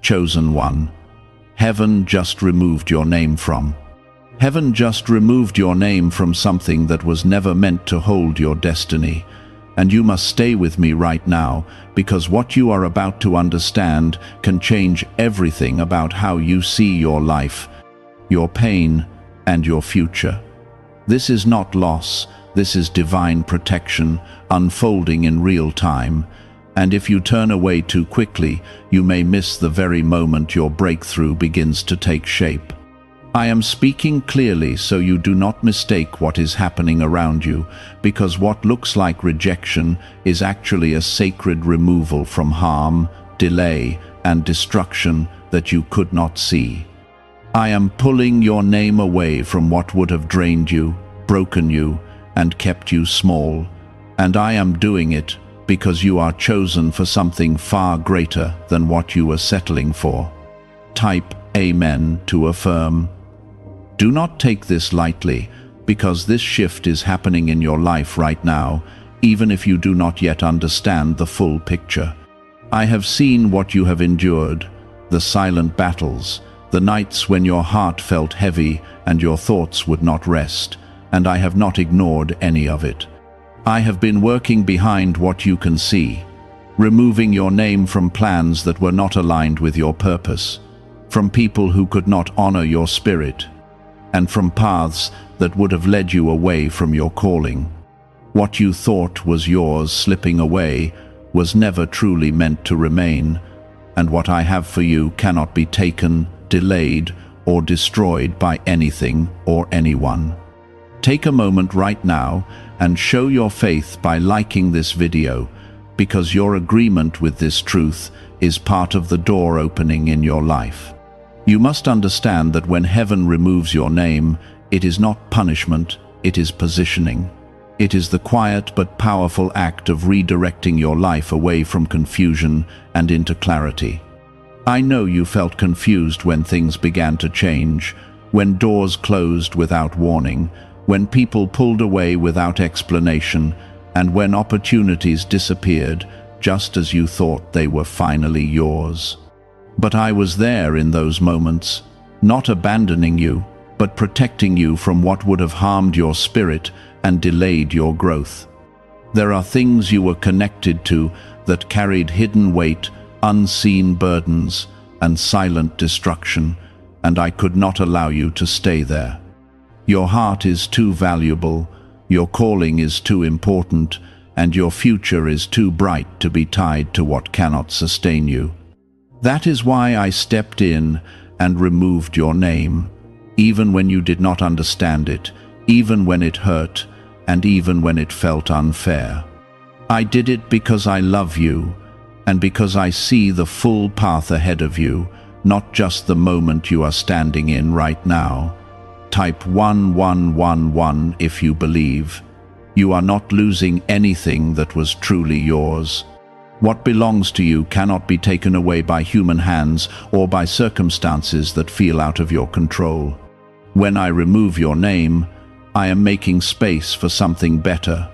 Chosen one, heaven just removed your name from. Heaven just removed your name from something that was never meant to hold your destiny. And you must stay with me right now, because what you are about to understand can change everything about how you see your life, your pain, and your future. This is not loss, this is divine protection unfolding in real time. And if you turn away too quickly, you may miss the very moment your breakthrough begins to take shape. I am speaking clearly so you do not mistake what is happening around you, because what looks like rejection is actually a sacred removal from harm, delay, and destruction that you could not see. I am pulling your name away from what would have drained you, broken you, and kept you small. And I am doing it because you are chosen for something far greater than what you were settling for. Type Amen to affirm. Do not take this lightly, because this shift is happening in your life right now, even if you do not yet understand the full picture. I have seen what you have endured, the silent battles, the nights when your heart felt heavy and your thoughts would not rest, and I have not ignored any of it. I have been working behind what you can see, removing your name from plans that were not aligned with your purpose, from people who could not honor your spirit, and from paths that would have led you away from your calling. What you thought was yours slipping away was never truly meant to remain, and what I have for you cannot be taken, delayed, or destroyed by anything or anyone. Take a moment right now and show your faith by liking this video, because your agreement with this truth is part of the door opening in your life. You must understand that when heaven removes your name, it is not punishment, it is positioning. It is the quiet but powerful act of redirecting your life away from confusion and into clarity. I know you felt confused when things began to change, when doors closed without warning, when people pulled away without explanation, and when opportunities disappeared just as you thought they were finally yours. But I was there in those moments, not abandoning you, but protecting you from what would have harmed your spirit and delayed your growth. There are things you were connected to that carried hidden weight, unseen burdens, and silent destruction, and I could not allow you to stay there. Your heart is too valuable, your calling is too important, and your future is too bright to be tied to what cannot sustain you. That is why I stepped in and removed your name, even when you did not understand it, even when it hurt, and even when it felt unfair. I did it because I love you, and because I see the full path ahead of you, not just the moment you are standing in right now. Type 1111 if you believe. You are not losing anything that was truly yours. What belongs to you cannot be taken away by human hands or by circumstances that feel out of your control. When I remove your name, I am making space for something better,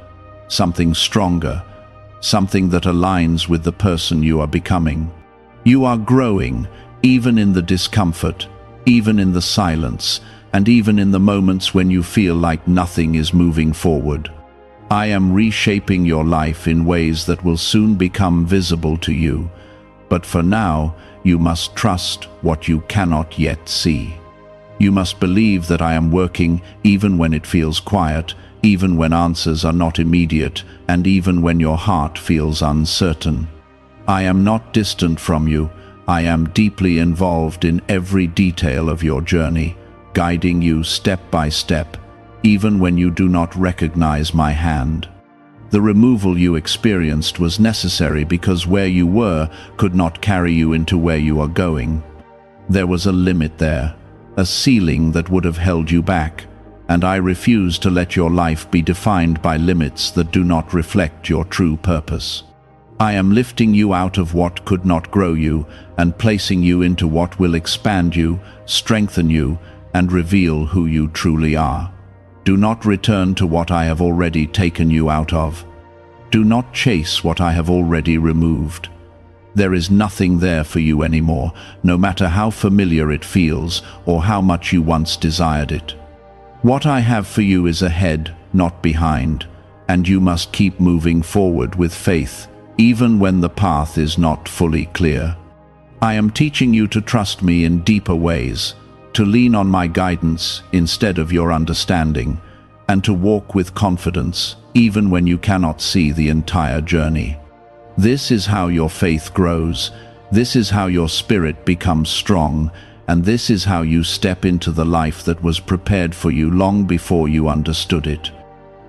something stronger, something that aligns with the person you are becoming. You are growing, even in the discomfort, even in the silence, and even in the moments when you feel like nothing is moving forward. I am reshaping your life in ways that will soon become visible to you, but for now, you must trust what you cannot yet see. You must believe that I am working even when it feels quiet, even when answers are not immediate, and even when your heart feels uncertain. I am not distant from you. I am deeply involved in every detail of your journey, guiding you step by step, even when you do not recognize my hand. The removal you experienced was necessary because where you were could not carry you into where you are going. There was a limit there, a ceiling that would have held you back, and I refuse to let your life be defined by limits that do not reflect your true purpose. I am lifting you out of what could not grow you and placing you into what will expand you, strengthen you, and reveal who you truly are. Do not return to what I have already taken you out of. Do not chase what I have already removed. There is nothing there for you anymore, no matter how familiar it feels or how much you once desired it. What I have for you is ahead, not behind, and you must keep moving forward with faith, even when the path is not fully clear. I am teaching you to trust me in deeper ways, to lean on my guidance instead of your understanding, and to walk with confidence, even when you cannot see the entire journey. This is how your faith grows, this is how your spirit becomes strong, and this is how you step into the life that was prepared for you long before you understood it.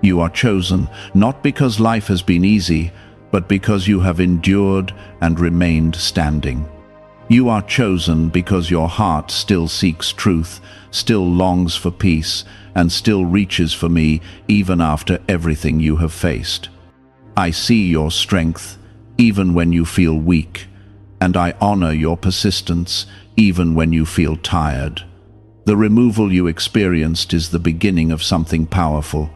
You are chosen, not because life has been easy, but because you have endured and remained standing. You are chosen because your heart still seeks truth, still longs for peace, and still reaches for me even after everything you have faced. I see your strength, even when you feel weak, and I honor your persistence, even when you feel tired. The removal you experienced is the beginning of something powerful.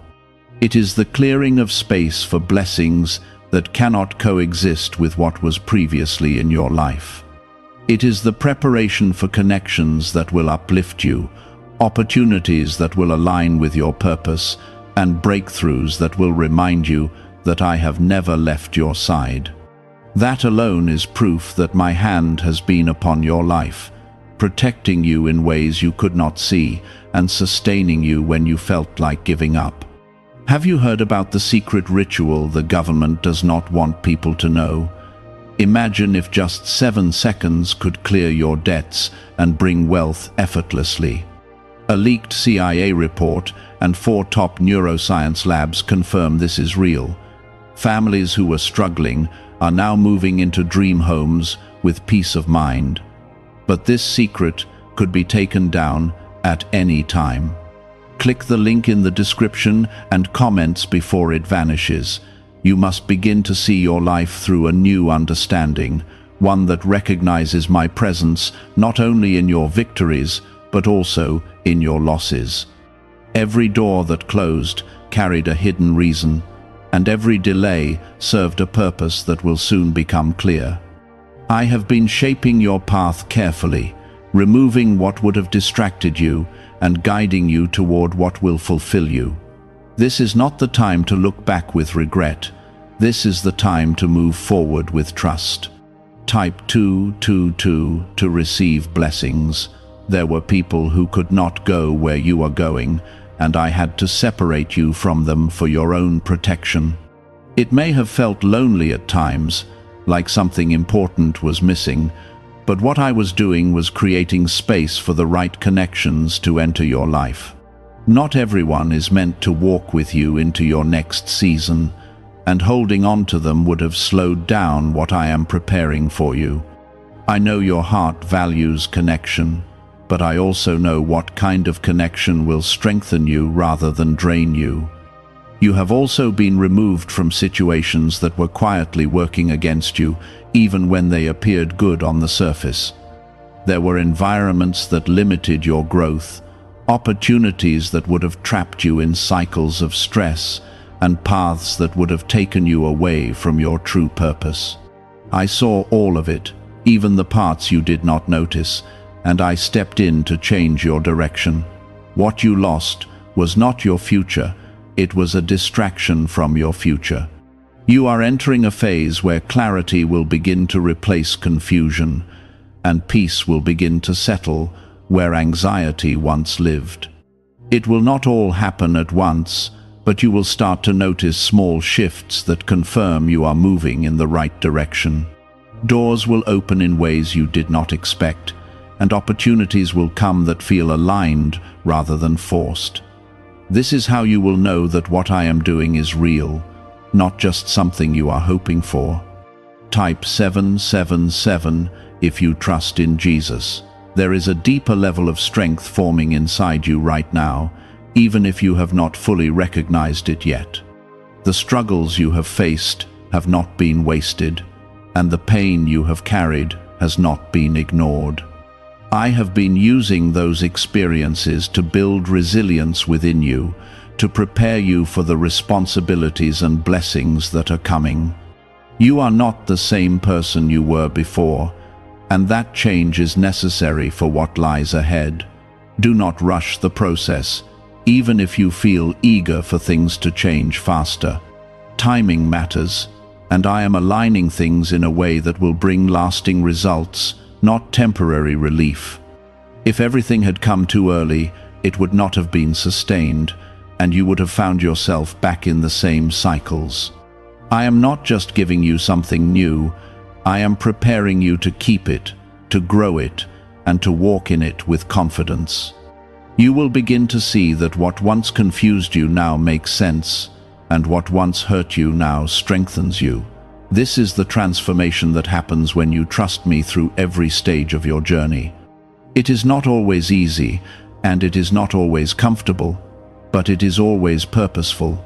It is the clearing of space for blessings that cannot coexist with what was previously in your life. It is the preparation for connections that will uplift you, opportunities that will align with your purpose, and breakthroughs that will remind you that I have never left your side. That alone is proof that my hand has been upon your life, protecting you in ways you could not see and sustaining you when you felt like giving up. Have you heard about the secret ritual the government does not want people to know? Imagine if just 7 seconds could clear your debts and bring wealth effortlessly. A leaked CIA report and 4 top neuroscience labs confirm this is real. Families who were struggling are now moving into dream homes with peace of mind. But this secret could be taken down at any time. Click the link in the description and comments before it vanishes. You must begin to see your life through a new understanding, one that recognizes my presence not only in your victories, but also in your losses. Every door that closed carried a hidden reason, and every delay served a purpose that will soon become clear. I have been shaping your path carefully, removing what would have distracted you and guiding you toward what will fulfill you. This is not the time to look back with regret. This is the time to move forward with trust. Type 222 to receive blessings. There were people who could not go where you are going, and I had to separate you from them for your own protection. It may have felt lonely at times, like something important was missing, but what I was doing was creating space for the right connections to enter your life. Not everyone is meant to walk with you into your next season, and holding on to them would have slowed down what I am preparing for you. I know your heart values connection, but I also know what kind of connection will strengthen you rather than drain you. You have also been removed from situations that were quietly working against you, even when they appeared good on the surface. There were environments that limited your growth, opportunities that would have trapped you in cycles of stress, and paths that would have taken you away from your true purpose. I saw all of it, even the parts you did not notice, and I stepped in to change your direction. What you lost was not your future, it was a distraction from your future. You are entering a phase where clarity will begin to replace confusion, and peace will begin to settle where anxiety once lived. It will not all happen at once, but you will start to notice small shifts that confirm you are moving in the right direction. Doors will open in ways you did not expect, and opportunities will come that feel aligned rather than forced. This is how you will know that what I am doing is real, not just something you are hoping for. Type 777 if you trust in Jesus. There is a deeper level of strength forming inside you right now, even if you have not fully recognized it yet. The struggles you have faced have not been wasted, and the pain you have carried has not been ignored. I have been using those experiences to build resilience within you, to prepare you for the responsibilities and blessings that are coming. You are not the same person you were before, and that change is necessary for what lies ahead. Do not rush the process, even if you feel eager for things to change faster. Timing matters, and I am aligning things in a way that will bring lasting results, not temporary relief. If everything had come too early, it would not have been sustained, and you would have found yourself back in the same cycles. I am not just giving you something new, I am preparing you to keep it, to grow it, and to walk in it with confidence. You will begin to see that what once confused you now makes sense, and what once hurt you now strengthens you. This is the transformation that happens when you trust me through every stage of your journey. It is not always easy, and it is not always comfortable, but it is always purposeful.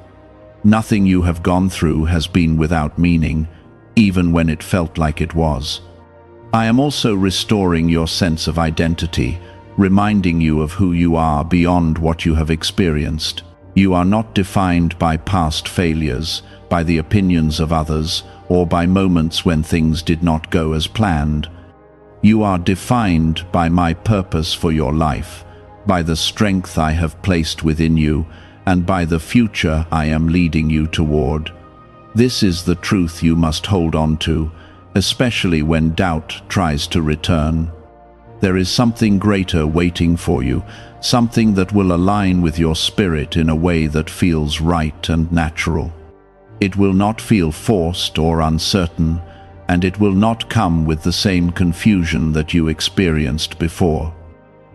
Nothing you have gone through has been without meaning, even when it felt like it was. I am also restoring your sense of identity, reminding you of who you are beyond what you have experienced. You are not defined by past failures, by the opinions of others, or by moments when things did not go as planned. You are defined by my purpose for your life, by the strength I have placed within you, and by the future I am leading you toward. This is the truth you must hold on to, especially when doubt tries to return. There is something greater waiting for you, something that will align with your spirit in a way that feels right and natural. It will not feel forced or uncertain, and it will not come with the same confusion that you experienced before.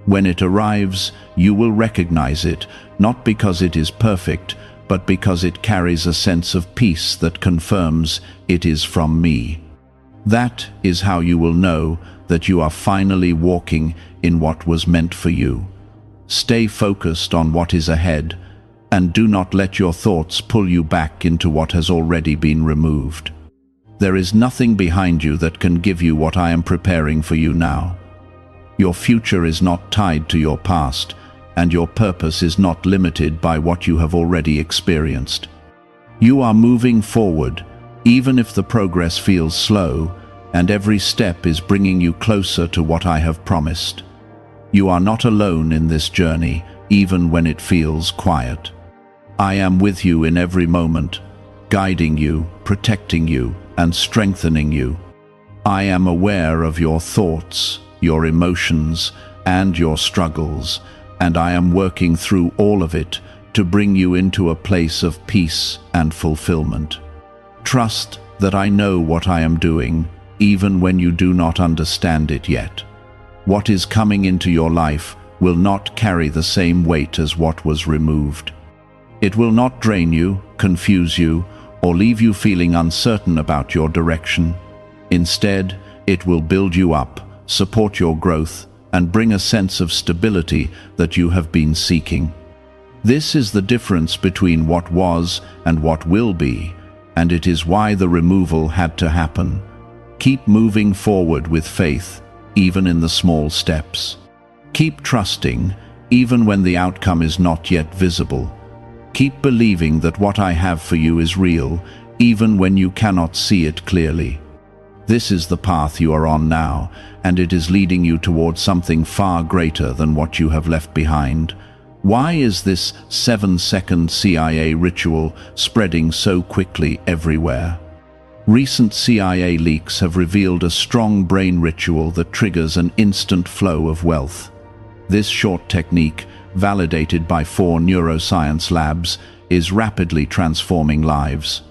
When it arrives, you will recognize it, not because it is perfect, but because it carries a sense of peace that confirms it is from me. That is how you will know that you are finally walking in what was meant for you. Stay focused on what is ahead, and do not let your thoughts pull you back into what has already been removed. There is nothing behind you that can give you what I am preparing for you now. Your future is not tied to your past, and your purpose is not limited by what you have already experienced. You are moving forward, even if the progress feels slow, and every step is bringing you closer to what I have promised. You are not alone in this journey, even when it feels quiet. I am with you in every moment, guiding you, protecting you, and strengthening you. I am aware of your thoughts, your emotions, and your struggles, and I am working through all of it to bring you into a place of peace and fulfillment. Trust that I know what I am doing, even when you do not understand it yet. What is coming into your life will not carry the same weight as what was removed. It will not drain you, confuse you, or leave you feeling uncertain about your direction. Instead, it will build you up, support your growth, and bring a sense of stability that you have been seeking. This is the difference between what was and what will be, and it is why the removal had to happen. Keep moving forward with faith, even in the small steps. Keep trusting, even when the outcome is not yet visible. Keep believing that what I have for you is real, even when you cannot see it clearly. This is the path you are on now, and it is leading you towards something far greater than what you have left behind. Why is this 7-second CIA ritual spreading so quickly everywhere? Recent CIA leaks have revealed a strong brain ritual that triggers an instant flow of wealth. This short technique, validated by 4 neuroscience labs, is rapidly transforming lives.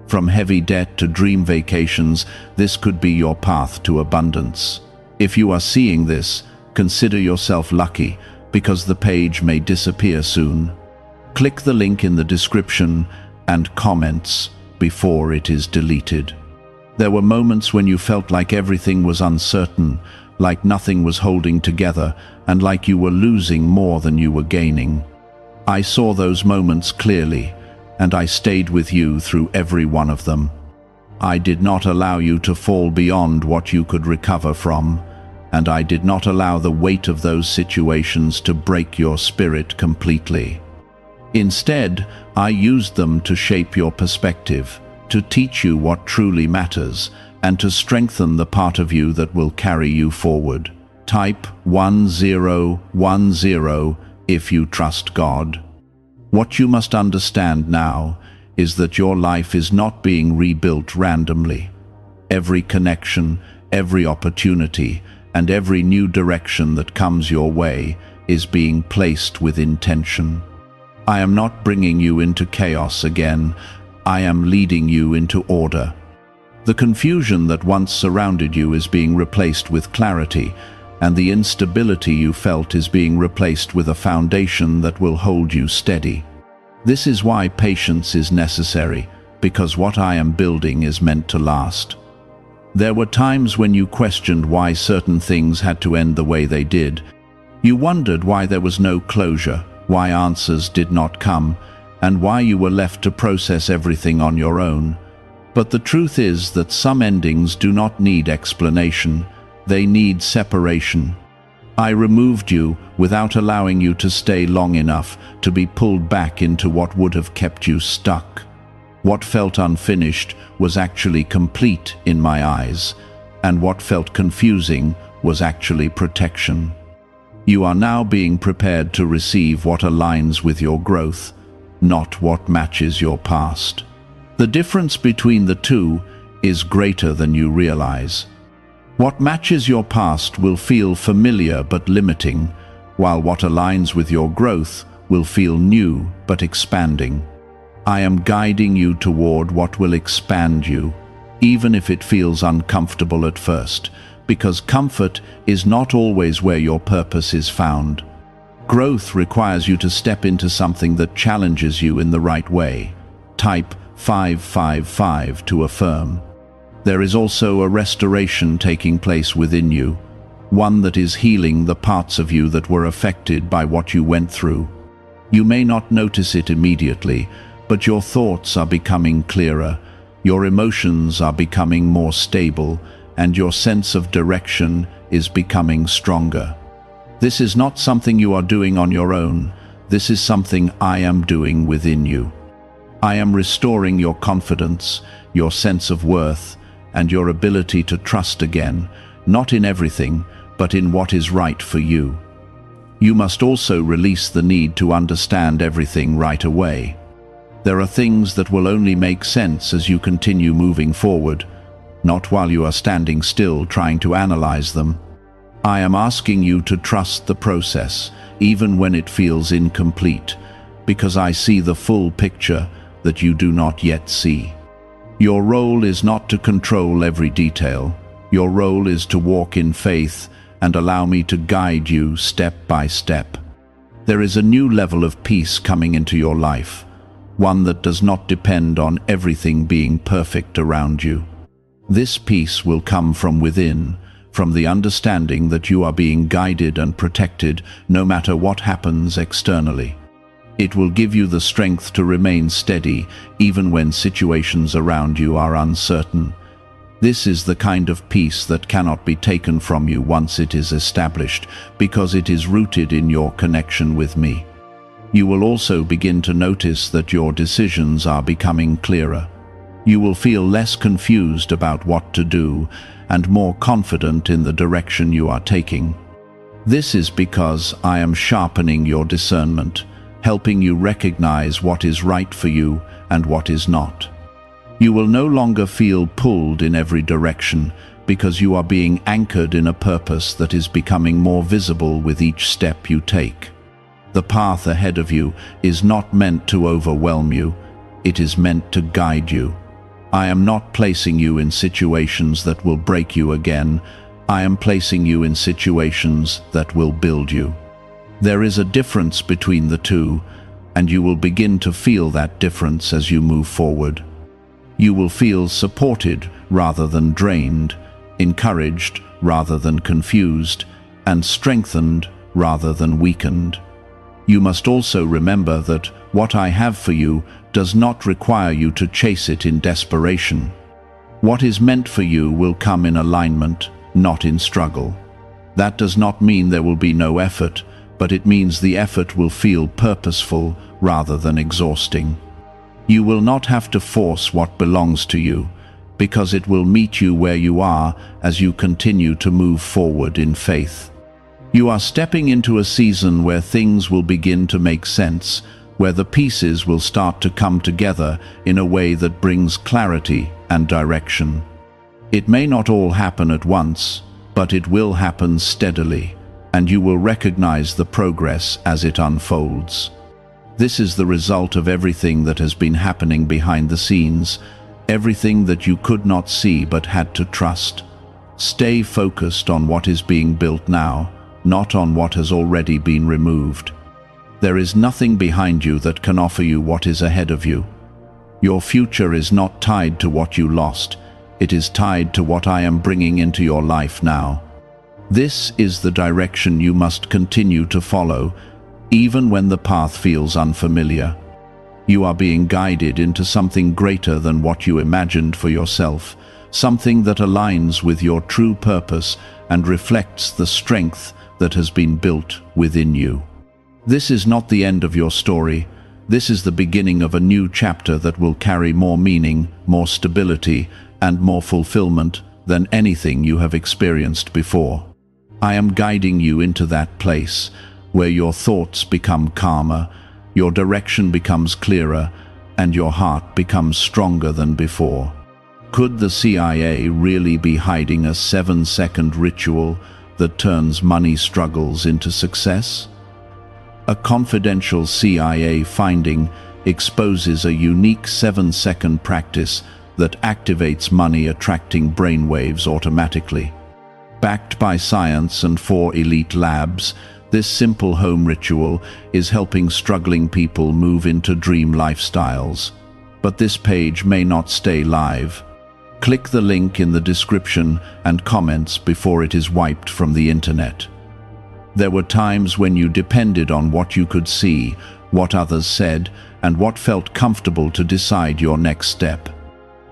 From heavy debt to dream vacations, this could be your path to abundance. If you are seeing this, consider yourself lucky, because the page may disappear soon. Click the link in the description and comments before it is deleted. There were moments when you felt like everything was uncertain, like nothing was holding together, and like you were losing more than you were gaining. I saw those moments clearly, and I stayed with you through every one of them. I did not allow you to fall beyond what you could recover from, and I did not allow the weight of those situations to break your spirit completely. Instead, I used them to shape your perspective, to teach you what truly matters, and to strengthen the part of you that will carry you forward. Type 1010 if you trust God. What you must understand now is that your life is not being rebuilt randomly. Every connection, every opportunity, and every new direction that comes your way is being placed with intention. I am not bringing you into chaos again. I am leading you into order. The confusion that once surrounded you is being replaced with clarity, and the instability you felt is being replaced with a foundation that will hold you steady. This is why patience is necessary, because what I am building is meant to last. There were times when you questioned why certain things had to end the way they did. You wondered why there was no closure, why answers did not come, and why you were left to process everything on your own. But the truth is that some endings do not need explanation, they need separation. I removed you without allowing you to stay long enough to be pulled back into what would have kept you stuck. What felt unfinished was actually complete in my eyes, and what felt confusing was actually protection. You are now being prepared to receive what aligns with your growth, not what matches your past. The difference between the two is greater than you realize. What matches your past will feel familiar but limiting, while what aligns with your growth will feel new but expanding. I am guiding you toward what will expand you, even if it feels uncomfortable at first, because comfort is not always where your purpose is found. Growth requires you to step into something that challenges you in the right way. Type 555 to affirm. There is also a restoration taking place within you, one that is healing the parts of you that were affected by what you went through. You may not notice it immediately, but your thoughts are becoming clearer, your emotions are becoming more stable, and your sense of direction is becoming stronger. This is not something you are doing on your own. This is something I am doing within you. I am restoring your confidence, your sense of worth, and your ability to trust again, not in everything, but in what is right for you. You must also release the need to understand everything right away. There are things that will only make sense as you continue moving forward, not while you are standing still trying to analyze them. I am asking you to trust the process, even when it feels incomplete, because I see the full picture that you do not yet see. Your role is not to control every detail. Your role is to walk in faith and allow me to guide you step by step. There is a new level of peace coming into your life, one that does not depend on everything being perfect around you. This peace will come from within, from the understanding that you are being guided and protected no matter what happens externally. It will give you the strength to remain steady even when situations around you are uncertain. This is the kind of peace that cannot be taken from you once it is established, because it is rooted in your connection with me. You will also begin to notice that your decisions are becoming clearer. You will feel less confused about what to do and more confident in the direction you are taking. This is because I am sharpening your discernment, helping you recognize what is right for you and what is not. You will no longer feel pulled in every direction because you are being anchored in a purpose that is becoming more visible with each step you take. The path ahead of you is not meant to overwhelm you, it is meant to guide you. I am not placing you in situations that will break you again. I am placing you in situations that will build you. There is a difference between the two, and you will begin to feel that difference as you move forward. You will feel supported rather than drained, encouraged rather than confused, and strengthened rather than weakened. You must also remember that what I have for you does not require you to chase it in desperation. What is meant for you will come in alignment, not in struggle. That does not mean there will be no effort, but it means the effort will feel purposeful rather than exhausting. You will not have to force what belongs to you, because it will meet you where you are as you continue to move forward in faith. You are stepping into a season where things will begin to make sense, where the pieces will start to come together in a way that brings clarity and direction. It may not all happen at once, but it will happen steadily, and you will recognize the progress as it unfolds. This is the result of everything that has been happening behind the scenes, everything that you could not see but had to trust. Stay focused on what is being built now, not on what has already been removed. There is nothing behind you that can offer you what is ahead of you. Your future is not tied to what you lost. It is tied to what I am bringing into your life now. This is the direction you must continue to follow, even when the path feels unfamiliar. You are being guided into something greater than what you imagined for yourself, something that aligns with your true purpose and reflects the strength that has been built within you. This is not the end of your story. This is the beginning of a new chapter that will carry more meaning, more stability, and more fulfillment than anything you have experienced before. I am guiding you into that place where your thoughts become calmer, your direction becomes clearer, and your heart becomes stronger than before. Could the CIA really be hiding a 7-second ritual that turns money struggles into success? A confidential CIA finding exposes a unique 7-second practice that activates money-attracting brainwaves automatically. Backed by science and 4 elite labs, this simple home ritual is helping struggling people move into dream lifestyles. But this page may not stay live. Click the link in the description and comments before it is wiped from the internet. There were times when you depended on what you could see, what others said, and what felt comfortable to decide your next step.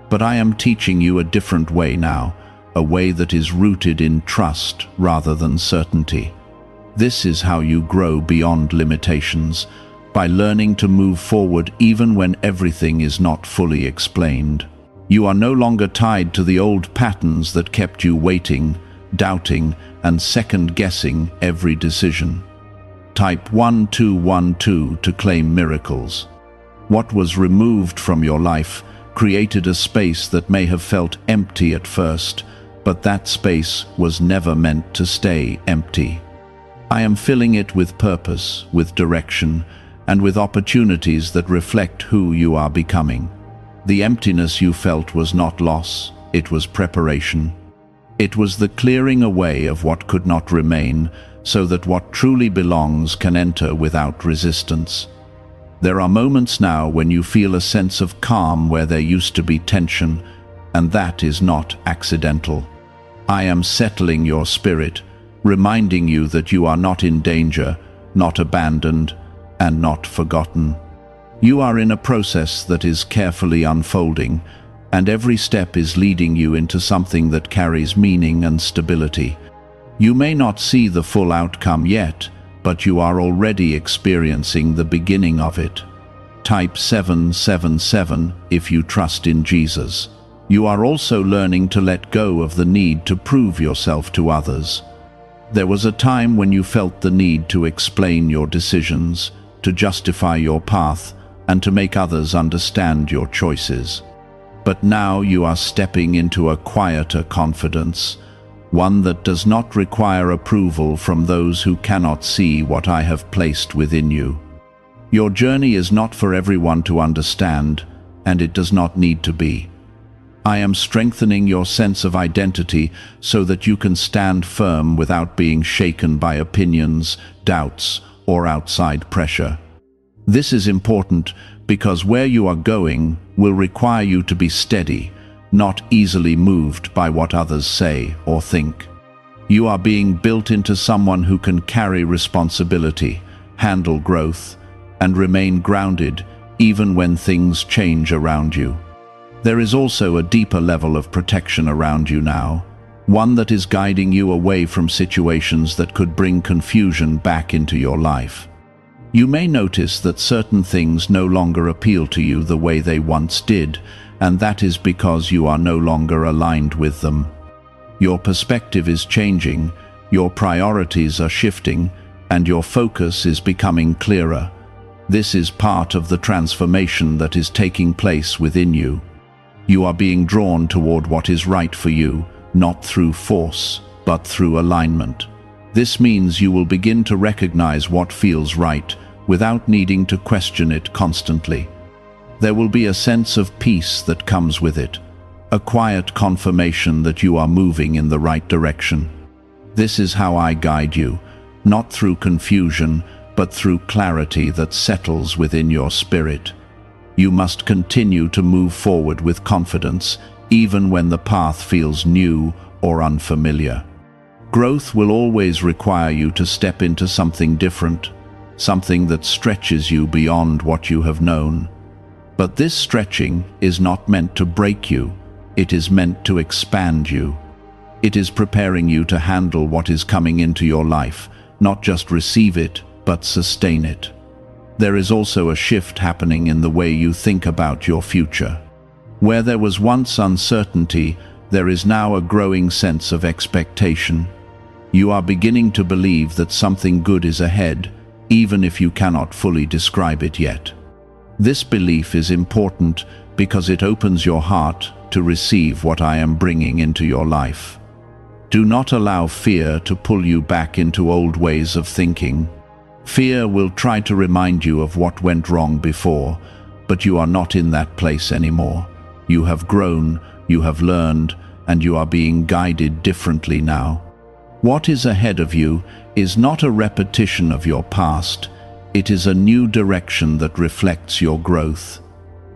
But I am teaching you a different way now, a way that is rooted in trust rather than certainty. This is how you grow beyond limitations, by learning to move forward even when everything is not fully explained. You are no longer tied to the old patterns that kept you waiting, doubting, and second-guessing every decision. Type 1212 to claim miracles. What was removed from your life created a space that may have felt empty at first, but that space was never meant to stay empty. I am filling it with purpose, with direction, and with opportunities that reflect who you are becoming. The emptiness you felt was not loss, it was preparation. It was the clearing away of what could not remain, so that what truly belongs can enter without resistance. There are moments now when you feel a sense of calm where there used to be tension, and that is not accidental. I am settling your spirit, reminding you that you are not in danger, not abandoned, and not forgotten. You are in a process that is carefully unfolding, and every step is leading you into something that carries meaning and stability. You may not see the full outcome yet, but you are already experiencing the beginning of it. Type 777 if you trust in Jesus. You are also learning to let go of the need to prove yourself to others. There was a time when you felt the need to explain your decisions, to justify your path, and to make others understand your choices. But now you are stepping into a quieter confidence, one that does not require approval from those who cannot see what I have placed within you. Your journey is not for everyone to understand, and it does not need to be. I am strengthening your sense of identity so that you can stand firm without being shaken by opinions, doubts, or outside pressure. This is important because where you are going will require you to be steady, not easily moved by what others say or think. You are being built into someone who can carry responsibility, handle growth, and remain grounded even when things change around you. There is also a deeper level of protection around you now, one that is guiding you away from situations that could bring confusion back into your life. You may notice that certain things no longer appeal to you the way they once did, and that is because you are no longer aligned with them. Your perspective is changing, your priorities are shifting, and your focus is becoming clearer. This is part of the transformation that is taking place within you. You are being drawn toward what is right for you, not through force, but through alignment. This means you will begin to recognize what feels right without needing to question it constantly. There will be a sense of peace that comes with it, a quiet confirmation that you are moving in the right direction. This is how I guide you, not through confusion, but through clarity that settles within your spirit. You must continue to move forward with confidence, even when the path feels new or unfamiliar. Growth will always require you to step into something different, something that stretches you beyond what you have known. But this stretching is not meant to break you, it is meant to expand you. It is preparing you to handle what is coming into your life, not just receive it, but sustain it. There is also a shift happening in the way you think about your future. Where there was once uncertainty, there is now a growing sense of expectation. You are beginning to believe that something good is ahead, even if you cannot fully describe it yet. This belief is important because it opens your heart to receive what I am bringing into your life. Do not allow fear to pull you back into old ways of thinking. Fear will try to remind you of what went wrong before, but you are not in that place anymore. You have grown, you have learned, and you are being guided differently now. What is ahead of you is not a repetition of your past, it is a new direction that reflects your growth.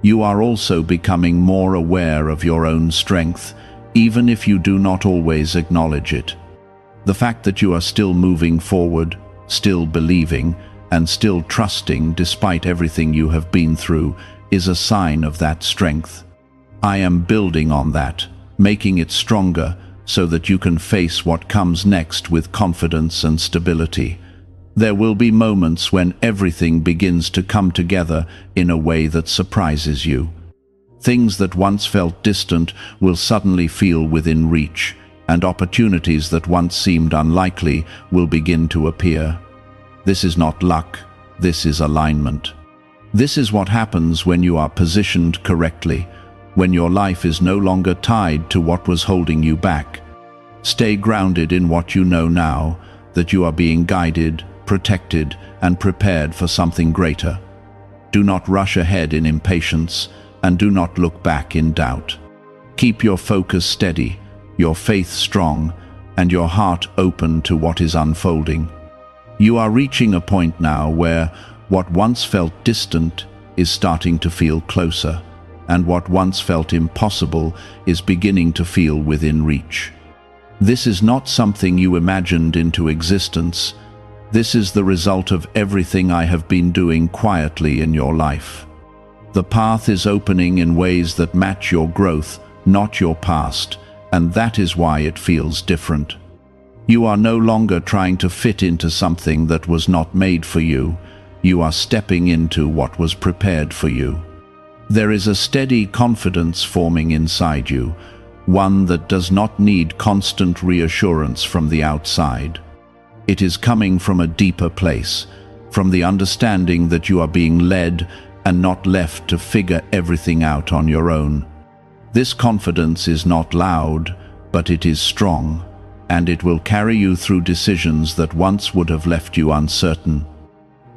You are also becoming more aware of your own strength, even if you do not always acknowledge it. The fact that you are still moving forward, still believing, and still trusting despite everything you have been through is a sign of that strength. I am building on that, making it stronger so that you can face what comes next with confidence and stability. There will be moments when everything begins to come together in a way that surprises you. Things that once felt distant will suddenly feel within reach, and opportunities that once seemed unlikely will begin to appear. This is not luck, this is alignment. This is what happens when you are positioned correctly, when your life is no longer tied to what was holding you back. Stay grounded in what you know now, that you are being guided, protected, and prepared for something greater. Do not rush ahead in impatience, and do not look back in doubt. Keep your focus steady, your faith strong, and your heart open to what is unfolding. You are reaching a point now where what once felt distant is starting to feel closer, and what once felt impossible is beginning to feel within reach. This is not something you imagined into existence. This is the result of everything I have been doing quietly in your life. The path is opening in ways that match your growth, not your past, and that is why it feels different. You are no longer trying to fit into something that was not made for you. You are stepping into what was prepared for you. There is a steady confidence forming inside you, one that does not need constant reassurance from the outside. It is coming from a deeper place, from the understanding that you are being led and not left to figure everything out on your own. This confidence is not loud, but it is strong, and it will carry you through decisions that once would have left you uncertain.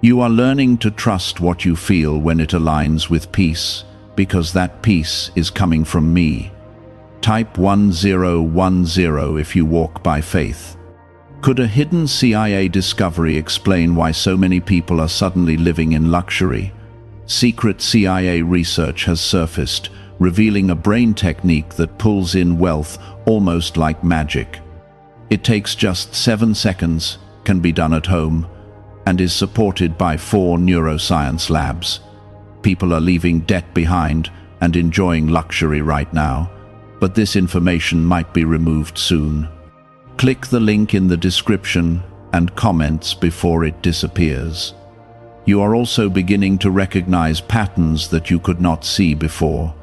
You are learning to trust what you feel when it aligns with peace, because that peace is coming from me. Type 1010 if you walk by faith. Could a hidden CIA discovery explain why so many people are suddenly living in luxury? Secret CIA research has surfaced, revealing a brain technique that pulls in wealth almost like magic. It takes just 7 seconds, can be done at home, and is supported by 4 neuroscience labs. People are leaving debt behind and enjoying luxury right now, but this information might be removed soon. Click the link in the description and comments before it disappears. You are also beginning to recognize patterns that you could not see before.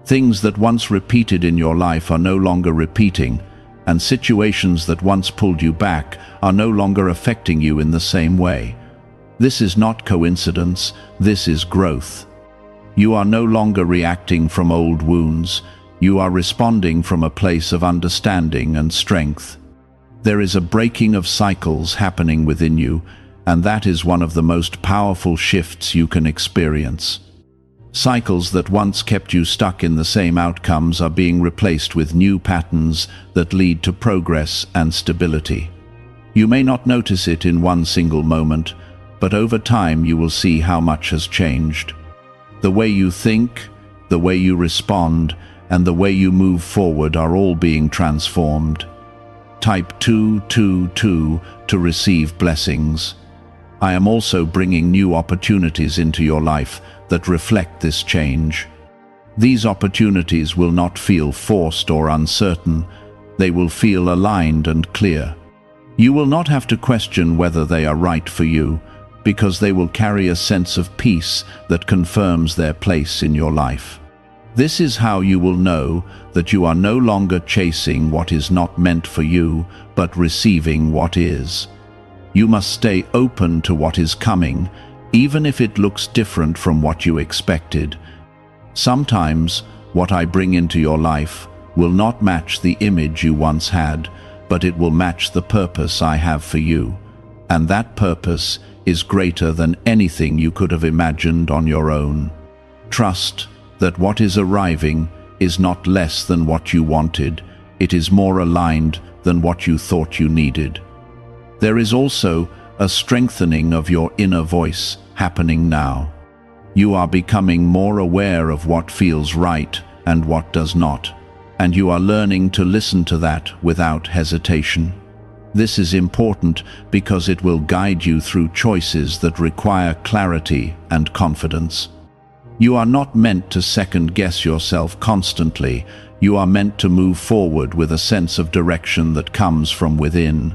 Things that once repeated in your life are no longer repeating, and situations that once pulled you back are no longer affecting you in the same way. This is not coincidence, this is growth. You are no longer reacting from old wounds, you are responding from a place of understanding and strength. There is a breaking of cycles happening within you, and that is one of the most powerful shifts you can experience. Cycles that once kept you stuck in the same outcomes are being replaced with new patterns that lead to progress and stability. You may not notice it in one single moment, but over time you will see how much has changed. The way you think, the way you respond, and the way you move forward are all being transformed. Type 222 to receive blessings. I am also bringing new opportunities into your life that reflect this change. These opportunities will not feel forced or uncertain. They will feel aligned and clear. You will not have to question whether they are right for you, because they will carry a sense of peace that confirms their place in your life. This is how you will know that you are no longer chasing what is not meant for you, but receiving what is. You must stay open to what is coming, even if it looks different from what you expected. Sometimes, what I bring into your life will not match the image you once had, but it will match the purpose I have for you. And that purpose is greater than anything you could have imagined on your own. Trust that what is arriving is not less than what you wanted, it is more aligned than what you thought you needed. There is also a strengthening of your inner voice happening now. You are becoming more aware of what feels right and what does not, and you are learning to listen to that without hesitation. This is important because it will guide you through choices that require clarity and confidence. You are not meant to second-guess yourself constantly. You are meant to move forward with a sense of direction that comes from within.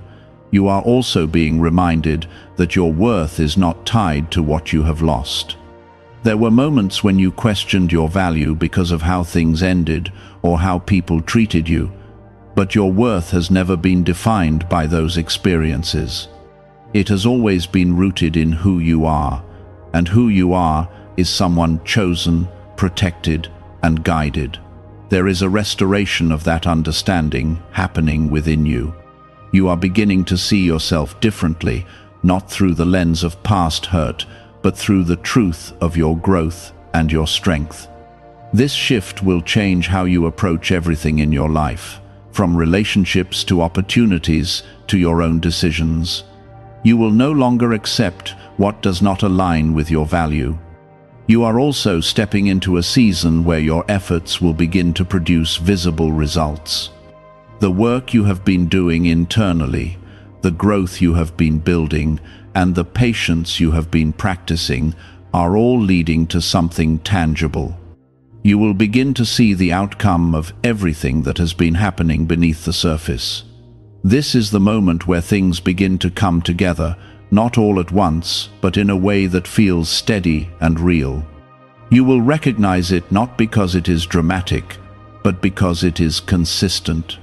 You are also being reminded that your worth is not tied to what you have lost. There were moments when you questioned your value because of how things ended or how people treated you, but your worth has never been defined by those experiences. It has always been rooted in who you are, and who you are is someone chosen, protected, and guided. There is a restoration of that understanding happening within you. You are beginning to see yourself differently, not through the lens of past hurt, but through the truth of your growth and your strength. This shift will change how you approach everything in your life, from relationships to opportunities to your own decisions. You will no longer accept what does not align with your value. You are also stepping into a season where your efforts will begin to produce visible results. The work you have been doing internally, the growth you have been building, and the patience you have been practicing are all leading to something tangible. You will begin to see the outcome of everything that has been happening beneath the surface. This is the moment where things begin to come together, not all at once, but in a way that feels steady and real. You will recognize it not because it is dramatic, but because it is consistent.